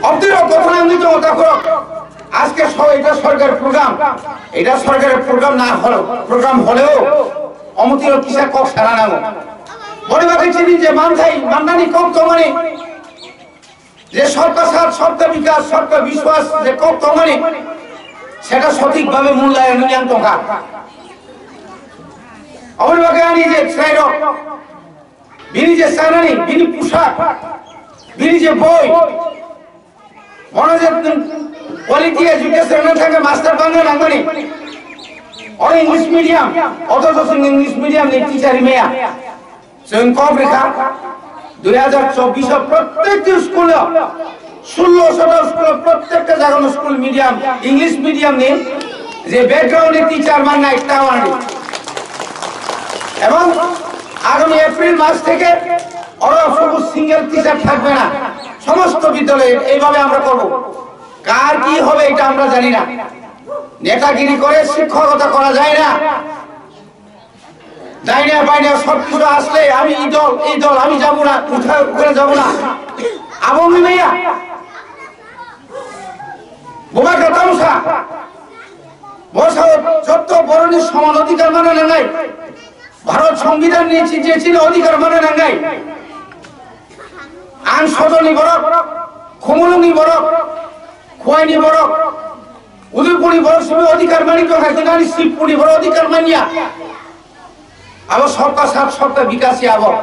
অব্দির কথান্বিত দেখো আজকে এটা সরকারের প্রোগ্রাম, এটা সরকারের প্রোগ্রাম না হলো প্রোগ্রাম হলেও অমতির কিসের কক সারা নাম বড় বাকি চিনি যে মানধানি কক তো মানে যে সরকার সাথ সবকা বিকাশ সবকা বিশ্বাস যে কক তো মানে সেটা সঠিকভাবে মূল্যায়ন নিয়ম টাকা আমার বাকি আনি যে শ্রেয় বিনি যে সারানি বিনি পোশাক বিনি যে বই মনে যে কোয়ালিটি এডুকেশন থাকে মাস্টার বাংলা নাঙ্গনি और इंग्लिश मीडियम অথচ ইংলিশ মিডিয়াম নেই টিচার মেয়া সেন কম রেখা 2024 প্রত্যেকটি স্কুলে 1600 স্কুলে প্রত্যেকটা জায়গায় স্কুল মিডিয়াম ইংলিশ মিডিয়াম নেই যে ব্যাকগ্রাউন্ডে টিচার মানে একটা ওয়ার্ড এবং আগামী এপ্রিল মাস থেকে ওরা শুধু সিঙ্গেল টিচার থাকবে না সমস্ত বিদ্যালয়ে এইভাবে আমরা করব কার কি হবে এটা আমরা জানি না নেতাগিরি করে শিক্ষকতা করা যায় না ডাইনা বাইনা সবকিছু আসলে আমি এই দল আমি যাব না উঠে যাব না আবমি ভাইয়া বোবা কাতামসা বসা যত বরণের সমান অধিকার মানে নাই ভারত সংবিধান নিয়েছি যে ছিল অধিকার মানে নাই আন সদনী বরক খুমুলুঙ্গি বরক খোয়াইনি বরক উদয়পুরি বড় সবে অধিকার মানি তো হাসিনানি শিবপুরি বড় অধিকার মানিয়া আবার সবকা সাথ সবকা বিকাশই আবার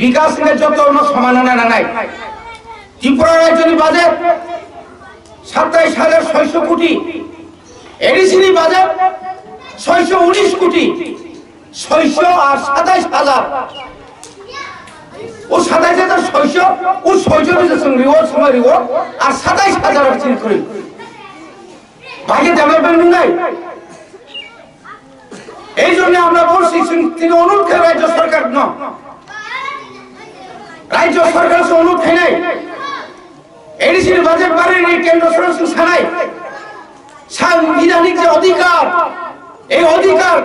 বিকাশ নিয়ে যত সমাননা নাই ত্রিপুরা রাজ্যের বাজেট 27,600 কোটি এডিসিনি বাজেট 619 কোটি 600 আর 27,000 ও 27,600 ও 600 রিওয়ার্ড সময় রিওয়ার্ড আর 27,000 চিন্তা করি ভাগে ডেভেলপমেন্ট নাই এই জন্য আমরা বলছি তিনি অনুরোধ করে রাজ্য সরকার রাজ্য সরকার সে অনুরোধ খাই নাই এডিসির বাজেট বাড়েনি কেন্দ্র সরকার ছাড়াই সাংবিধানিক যে অধিকার এই অধিকার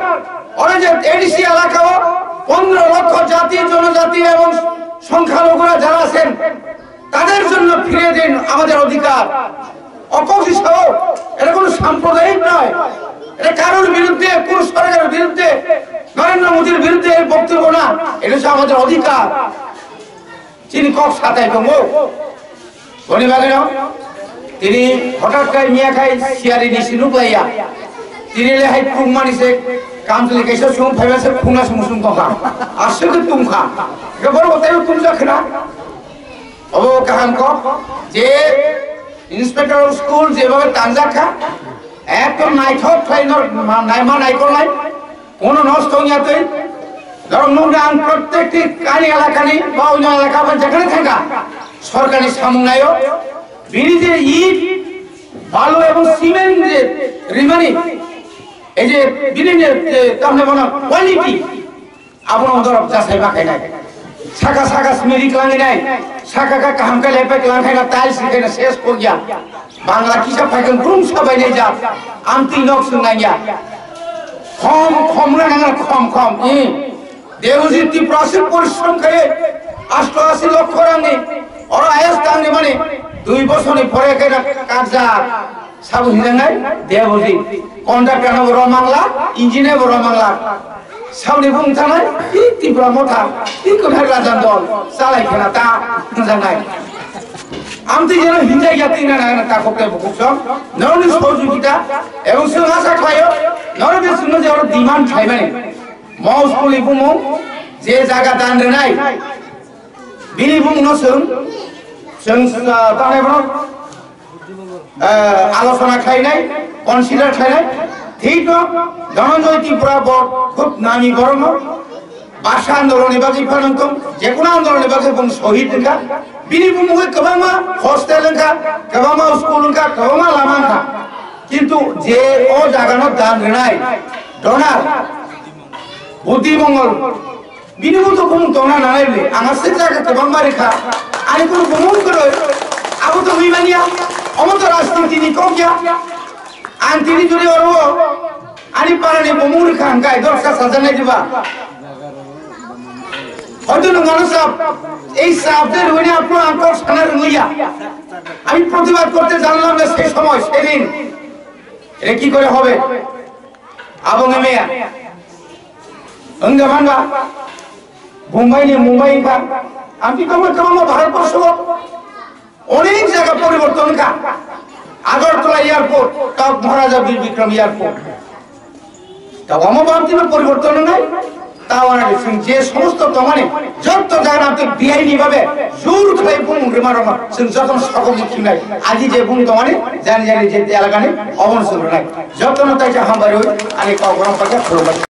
ওরা যে এডিসি এলাকা 15 লক্ষ জাতি জনজাতি এবং সংখ্যালঘুরা যারা আছেন তাদের জন্য ফিরে দিন আমাদের অধিকার অপোজিট হও এটা কোনো সাম্প্রদায়িক নয় এটা কারোর বিরুদ্ধে কোন সরকারের বিরুদ্ধে নরেন্দ্র মোদীর বিরুদ্ধে বক্তব্য না এটা হচ্ছে আমাদের অধিকার তিনি কক সাতাই দঙ্গ গনি বাগেন তিনি হঠাৎ করে মিয়া খাই সিয়ারি নিছি নুকলাইয়া তিনি লেহাই ফুং মানিছে কামতলি কেসে সুং ফাইবাসে ফুংনা সুং কা আসছে তো তুমখা গবর বতাই তুম জাখনা ও কাহাম ক যে ইন্সপেক্টর অফ স্কুল যেভাবে তানজাখা একদম নাইথক ফাইনর নাইমা নাইকল নাই কোন নষ্ট হইয়াতে ধর্মগ্রাম প্রত্যেকটি কানি এলাকা নেই বা অন্য এলাকা যেখানে থাকা সরকারি সামনায় ব্রিজে ইট বালু এবং সিমেন্ট যে রিমানি এই যে ব্রিজের তাহলে মনে কোয়ালিটি আপনার দরব যাচাই বাকাই নাই শাখা শাখা স্মেরিক লাঙি নাই শাখা কা কাম কা লেপে লাঙাই না টাইলস লিখে শেষ কর গিয়া বাংলা কিসব ফাইকেন রুম সবাই নেই যা আন্তি লোক শুনাইয়া খম না খম দেউজিতি প্রসেস পরিশ্রম করে 88 লক্ষ রাঙ্গে ওরা আয়াস টাঙ্গে মানে 2 বছর পরে কেনা কাজা সাবু হিরাঙ্গাই দেউজি কন্ট্রাক্টর বড় বাংলা ইঞ্জিনিয়ার বড় বাংলা সাউনি বুংথানাই ত্রিপুরা মথা কোথায় রাজার দল চালাই খেলা তা জানাই আমি যেন হিন্দাই জাতি না তা করতে বুকসম নরনি সহযোগিতা এবং সে আশা খায়ও নরবে শুনো যে ওর ডিমান্ড খাইবানি মাউস কলি বুমু যে জায়গা দান রে নাই বিনি বুম নসুন তাহলে আলোচনা খাই নাই কনসিডার খাই নাই ঠিক ধনঞ্জয় ত্রিপুরা খুব নামি গরম ভাষা আন্দোলনে বাজি ফানন্তম যে কোনো আন্দোলনে বাজি এবং শহীদ লেখা বিনি বুমুকে কবামা হস্টেল লেখা কবামা স্কুল লেখা কবামা লামা লেখা কিন্তু যে ও জাগানোর দান রে নাই ডোনার বুদ্ধিমঙ্গল বিনিময় তো কোনো দোনা না নাইলে আমার সে জায়গা কবামা রেখা আমি কোনো ভ্রমণ করে আবু তো হইবানিয়া অমত রাজনীতি নি কম গিয়া আন্তিনি জুড়ে ওর আনি পারানি বমুর খান গায় দরকার সাজানাই দিবা হয়তো মানুষ এই সাবদের উনি আপনার আঙ্কর সানার লইয়া আমি প্রতিবাদ করতে জানলাম না সেই সময় সেদিন এটা কি করে হবে এবং মেয়া ভাঙ্গা মুম্বাই বা আমি কেমন ভারতবর্ষ অনেক জায়গা পরিবর্তন কা আগরতলা এয়ারপোর্ট তাও মহারাজা বীর বিক্রম এয়ারপোর্ট তাও অমবান্তির পরিবর্তন নাই তাও যে সমস্ত মানে যত জায়গা আপনি বেআইনি ভাবে জোর খাই বুম মারমা যত সকমুখী নাই আজি যে বুম মানে জানি যে এলাকা নেই অবনশন নাই যত না তাই হামবারে আনি কাউ গরম পাকে